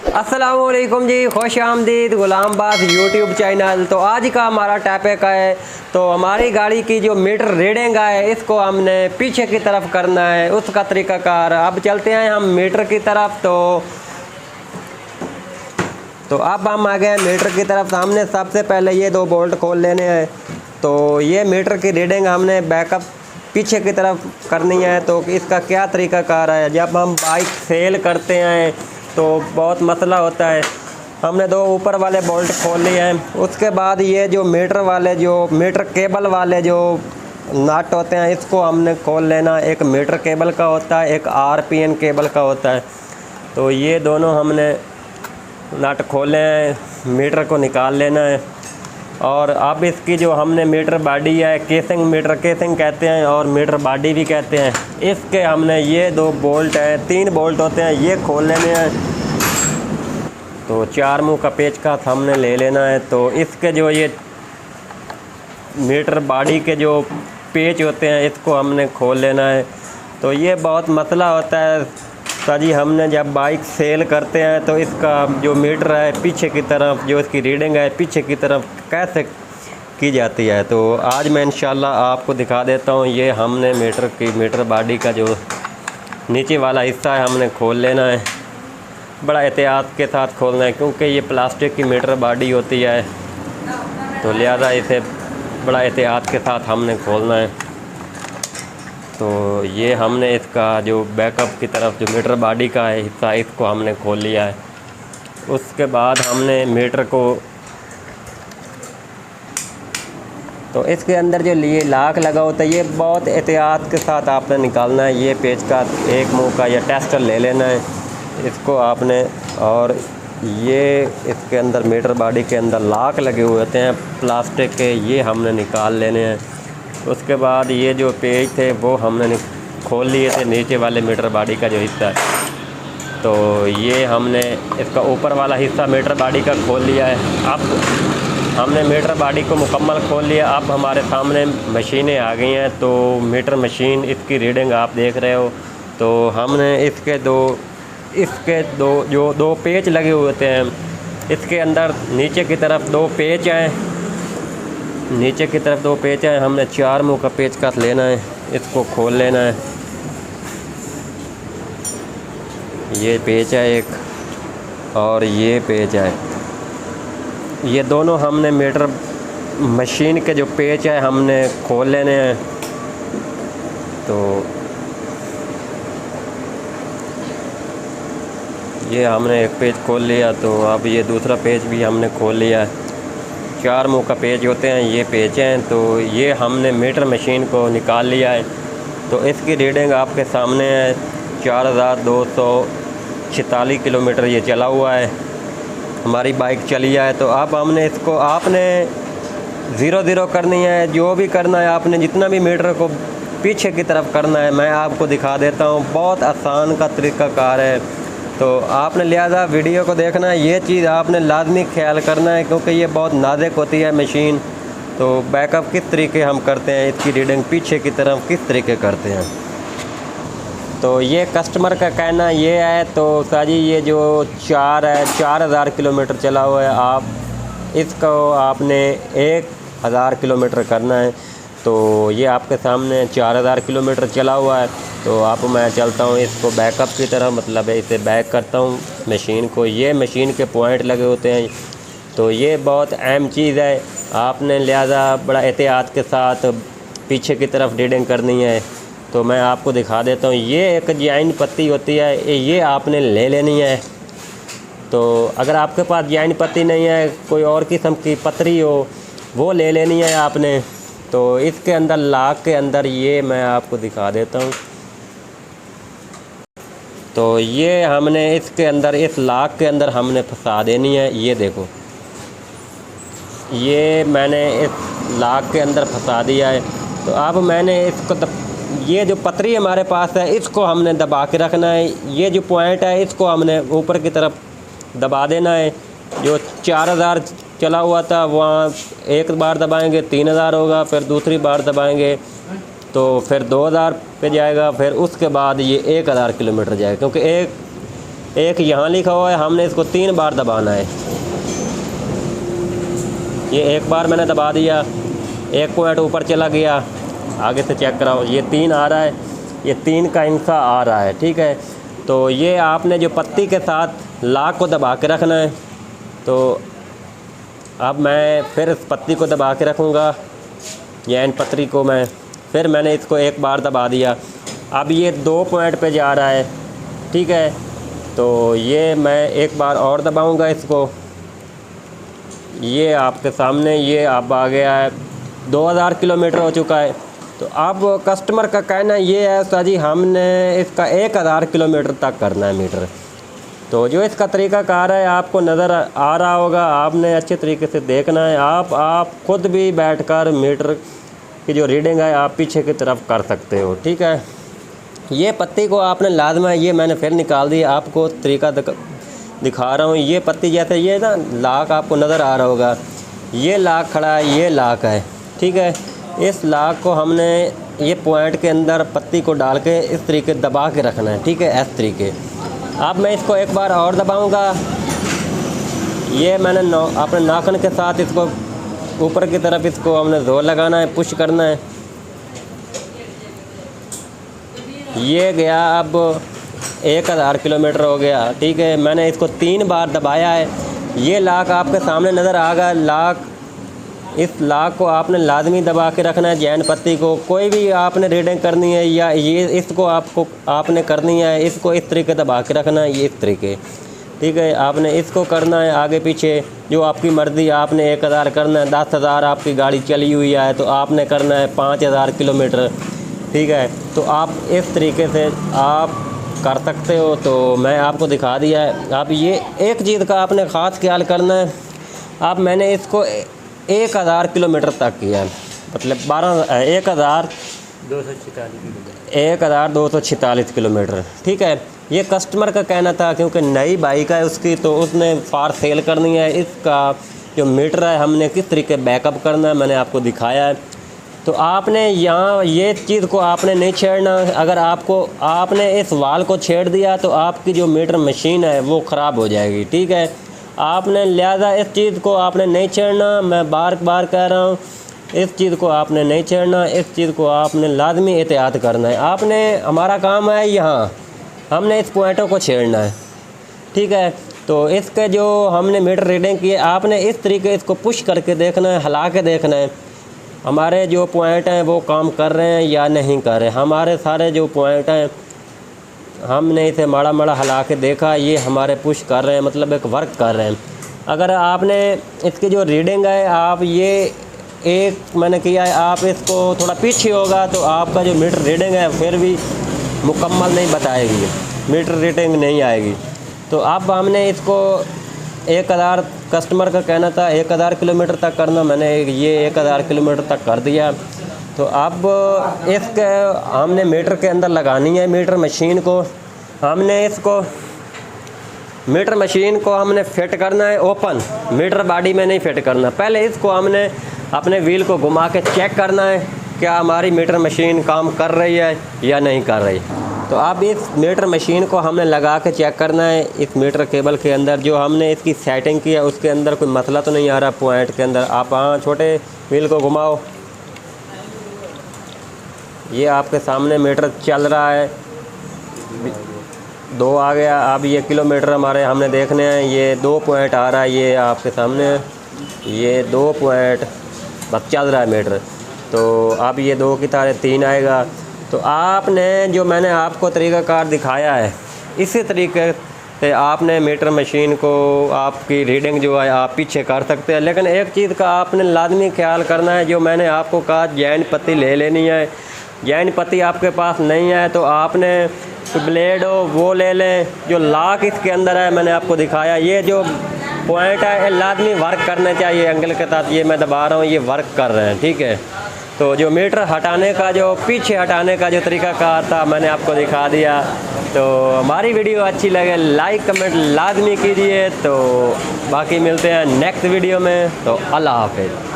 अस्सलामुअलैकुम जी, खुश आमदीद गुलामबाज यूट्यूब चैनल। तो आज का हमारा टॉपिक है, तो हमारी गाड़ी की जो मीटर रीडिंग है इसको हमने पीछे की तरफ करना है, उसका तरीक़ाकार। अब चलते हैं हम मीटर की तरफ। तो अब हम आ गए हैं मीटर की तरफ। हमने सबसे पहले ये दो बोल्ट खोल लेने हैं। तो ये मीटर की रीडिंग हमने बैकअप पीछे की तरफ करनी है। तो इसका क्या तरीक़ाकार है, जब हम बाइक सेल करते हैं तो बहुत मसला होता है। हमने दो ऊपर वाले बोल्ट खोल लिए हैं। उसके बाद ये जो मीटर वाले, जो मीटर केबल वाले जो नट होते हैं, इसको हमने खोल लेना। एक मीटर केबल का होता है, एक आरपीएन केबल का होता है। तो ये दोनों हमने नट खोले हैं, मीटर को निकाल लेना है। और अब इसकी जो हमने मीटर बॉडी है, केसिंग, मीटर केसिंग कहते हैं और मीटर बॉडी भी कहते हैं, इसके हमने ये दो बोल्ट हैं, 3 बोल्ट होते हैं, ये खोल लेने हैं। तो 4 मुँह का पेच का हमने ले लेना है। तो इसके जो ये मीटर बॉडी के जो पेच होते हैं, इसको हमने खोल लेना है। तो ये बहुत मसला होता है जी, हमने जब बाइक सेल करते हैं तो इसका जो मीटर है पीछे की तरफ, जो इसकी रीडिंग है पीछे की तरफ कैसे की जाती है, तो आज मैं इंशाल्लाह आपको दिखा देता हूँ। ये हमने मीटर बॉडी का जो नीचे वाला हिस्सा है हमने खोल लेना है। बड़ा एहतियात के साथ खोलना है, क्योंकि ये प्लास्टिक की मीटर बॉडी होती है, तो लिहाजा इसे बड़ा एहतियात के साथ हमने खोलना है। तो ये हमने इसका जो बैकअप की तरफ जो मीटर बॉडी का है हिस्सा, इसको हमने खोल लिया है। उसके बाद हमने मीटर को, तो इसके अंदर जो लिए लाक लगा होता है, ये बहुत एहतियात के साथ आपने निकालना है। ये पेच का एक मुंह का या टेस्टर ले लेना है, इसको आपने, और ये इसके अंदर मीटर बॉडी के अंदर लाक लगे हुए होते हैं प्लास्टिक के, ये हमने निकाल लेने हैं। उसके बाद ये जो पेज थे वो हमने खोल लिए थे, नीचे वाले मीटर बॉडी का जो हिस्सा है। तो ये हमने इसका ऊपर वाला हिस्सा मीटर बॉडी का खोल लिया है। अब हमने मीटर बॉडी को मुकम्मल खोल लिया। अब हमारे सामने मशीनें आ गई हैं। तो मीटर मशीन, इसकी रीडिंग आप देख रहे हो। तो हमने इसके दो पेच लगे हुए होते हैं, इसके अंदर नीचे की तरफ 2 पेच हैं, नीचे की तरफ 2 पेच हैं। हमने 4 मुँह का पेच कस लेना है, इसको खोल लेना है। ये पेच है एक, और ये पेच है। ये दोनों हमने मीटर मशीन के जो पेच है हमने खोल लेने हैं। तो ये हमने एक पेच खोल लिया। तो अब ये दूसरा पेच भी हमने खोल लिया है। 4 मुँह का पेच होते हैं, ये पेच हैं। तो ये हमने मीटर मशीन को निकाल लिया है। तो इसकी रीडिंग आपके सामने है, 4246 किलोमीटर ये चला हुआ है, हमारी बाइक चली है। तो अब हमने इसको, आपने 0-0 करनी है, जो भी करना है आपने, जितना भी मीटर को पीछे की तरफ करना है, मैं आपको दिखा देता हूँ। बहुत आसान का तरीक़ाकार है। तो आपने लिहाजा वीडियो को देखना है, ये चीज़ आपने लाजमी ख्याल करना है, क्योंकि ये बहुत नाजुक होती है मशीन। तो बैकअप किस तरीके हम करते हैं, इसकी रीडिंग पीछे की तरफ किस तरीके करते हैं। तो ये कस्टमर का कहना ये है। तो साजी ये जो 4000 किलोमीटर चला हुआ है, आप इसको आपने 1000 किलोमीटर करना है। तो ये आपके सामने 4000 किलोमीटर चला हुआ है। तो आप, मैं चलता हूँ इसको बैकअप की तरह, मतलब है इसे बैक करता हूँ मशीन को। ये मशीन के पॉइंट लगे होते हैं। तो ये बहुत अहम चीज़ है, आपने लिहाजा बड़ा एहतियात के साथ पीछे की तरफ रीडिंग करनी है। तो मैं आपको दिखा देता हूँ। ये एक जॉइंट पत्ती होती है, ये आपने ले लेनी है। तो अगर आपके पास जॉइंट पत्ती नहीं है, कोई और किस्म की पतरी हो, वो ले लेनी है आपने। तो इसके अंदर, लाक के अंदर, ये मैं आपको दिखा देता हूँ। तो ये हमने इसके अंदर, इस लाक के अंदर हमने फंसा देनी है। ये देखो, ये मैंने इस लाक के अंदर फंसा दिया है। तो अब मैंने इसको, ये जो पतरी हमारे पास है, इसको हमने दबा के रखना है। ये जो पॉइंट है, इसको हमने ऊपर की तरफ दबा देना है। जो 4000 चला हुआ था, वहाँ एक बार दबाएंगे 3000 होगा, फिर दूसरी बार दबाएंगे तो फिर 2000 पे जाएगा, फिर उसके बाद ये 1000 किलोमीटर जाएगा, क्योंकि एक यहाँ लिखा हुआ है, हमने इसको 3 बार दबाना है। ये एक बार मैंने दबा दिया, 1 पॉइंट ऊपर चला गया, आगे से चेक कराओ, ये 3 आ रहा है, ये 3 का हिस्सा आ रहा है, ठीक है। तो ये आपने जो पत्ती के साथ लॉक को दबा के रखना है। तो अब मैं फिर इस पत्ती को दबा के रखूँगा, या इन पत्ती को फिर मैंने इसको 1 बार दबा दिया। अब ये 2 पॉइंट पे जा रहा है, ठीक है। तो ये मैं 1 बार और दबाऊँगा इसको, ये आपके सामने ये अब आ गया है, 2000 किलोमीटर हो चुका है। तो अब कस्टमर का कहना ये है सर जी हमने इसका 1000 किलोमीटर तक करना है मीटर। तो जो इसका तरीक़ाकार है आपको नज़र आ रहा होगा, आपने अच्छे तरीके से देखना है। आप खुद भी बैठकर मीटर की जो रीडिंग है आप पीछे की तरफ कर सकते हो, ठीक है। ये पत्ती को आपने लाजमा, ये मैंने फिर निकाल दी, आपको तरीका दिखा रहा हूँ। ये पत्ती जैसे ये ना लाक आपको नज़र आ रहा होगा, ये लाक खड़ा है, ये लाक है, ठीक है। इस लाक को हमने ये पॉइंट के अंदर पत्ती को डाल के इस तरीके दबा के रखना है, ठीक है, इस तरीके। अब मैं इसको 1 बार और दबाऊंगा, ये मैंने अपने नाखून के साथ इसको ऊपर की तरफ इसको हमने ज़ोर लगाना है, पुश करना है। ये गया, अब 1000 किलोमीटर हो गया, ठीक है। मैंने इसको 3 बार दबाया है। ये लाक आपके सामने नज़र आ गया, लाक, इस लाक को आपने लाजमी दबा के रखना है। जैन पत्ती को कोई भी आपने रीडिंग करनी है या ये इसको आपने करनी है, इसको इस तरीके दबा के रखना है, ये इस तरीके, ठीक है। आपने इसको करना है आगे पीछे जो आपकी मर्ज़ी, आपने 1000 करना है, 10,000 आपकी गाड़ी चली हुई है तो आपने करना है 5000 किलोमीटर, ठीक है। तो आप इस तरीके से आप कर सकते हो। तो मैं आपको दिखा दिया है। अब ये एक चीज़ का आपने ख़ास ख्याल करना है। अब मैंने इसको 1000 किलोमीटर तक किया, मतलब 1246 किलोमीटर, ठीक है। ये कस्टमर का कहना था क्योंकि नई बाइक है उसकी, तो उसने फार सेल करनी है। इसका जो मीटर है हमने किस तरीके बैकअप करना है मैंने आपको दिखाया है। तो आपने यहाँ ये चीज़ को आपने नहीं छेड़ना। अगर आपने इस वाल को छेड़ दिया तो आपकी जो मीटर मशीन है वो ख़राब हो जाएगी, ठीक है। आपने लिहाजा इस चीज़ को आपने नहीं छेड़ना। मैं बार बार कह रहा हूँ, इस चीज़ को आपने नहीं छेड़ना, इस चीज़ को आपने लाजमी एहतियात करना है। आपने, हमारा काम है यहाँ हमने इस पॉइंटों को छेड़ना है, ठीक है। तो इसके जो हमने मीटर रीडिंग किए, आपने इस तरीके इसको पुश करके देखना है, हिला के देखना है हमारे जो पॉइंट हैं वो काम कर रहे हैं या नहीं कर रहे। हमारे सारे जो पॉइंट हैं हमने इसे माड़ा माड़ा हिला के देखा, ये हमारे पुश कर रहे हैं, मतलब एक वर्क कर रहे हैं। अगर आपने इसकी जो रीडिंग है, आप ये एक मैंने किया है, आप इसको थोड़ा पीछे होगा तो आपका जो मीटर रीडिंग है फिर भी मुकम्मल नहीं बताएगी, मीटर रीडिंग नहीं आएगी। तो अब हमने इसको 1000, कस्टमर का कहना था 1000 किलोमीटर तक करना, मैंने ये 1000 किलोमीटर तक कर दिया। तो अब इसके हमने मीटर के अंदर लगानी है मीटर मशीन को। हमने इसको मीटर मशीन को हमने फिट करना है ओपन, मीटर बॉडी में नहीं फिट करना। पहले इसको हमने अपने व्हील को घुमा के चेक करना है क्या हमारी मीटर मशीन काम कर रही है या नहीं कर रही। तो अब इस मीटर मशीन को हमने लगा के चेक करना है इस मीटर केबल के अंदर जो हमने इसकी सेटिंग की है उसके अंदर कोई मसला तो नहीं आ रहा पॉइंट के अंदर। आप हाँ छोटे व्हील को घुमाओ, ये आपके सामने मीटर चल रहा है, 2 आ गया। अब ये किलोमीटर हमारे हमने देखने हैं, ये 2 पॉइंट आ रहा है, ये आपके सामने ये 2 पॉइंट बस चल रहा है मीटर। तो अब ये 2 की तरह 3 आएगा। तो आपने जो मैंने आपको तरीक़ाकार दिखाया है इसी तरीके से आपने मीटर मशीन को आपकी रीडिंग जो है आप पीछे कर सकते हैं। लेकिन एक चीज़ का आपने लाजमी ख्याल करना है, जो मैंने आपको कहा जैन पत्ती ले लेनी है। जैन पत्ती आपके पास नहीं है तो आपने ब्लेड हो वो ले लें। जो लॉक इसके अंदर है मैंने आपको दिखाया, ये जो पॉइंट है लाजमी वर्क करने चाहिए एंगल के साथ। ये मैं दबा रहा हूँ, ये वर्क कर रहे हैं, ठीक है। तो जो मीटर हटाने का, जो पीछे हटाने का जो तरीक़ाकार था मैंने आपको दिखा दिया। तो हमारी वीडियो अच्छी लगे लाइक कमेंट लाजमी कीजिए। तो बाकी मिलते हैं नेक्स्ट वीडियो में। तो अल्लाह हाफ़िज़।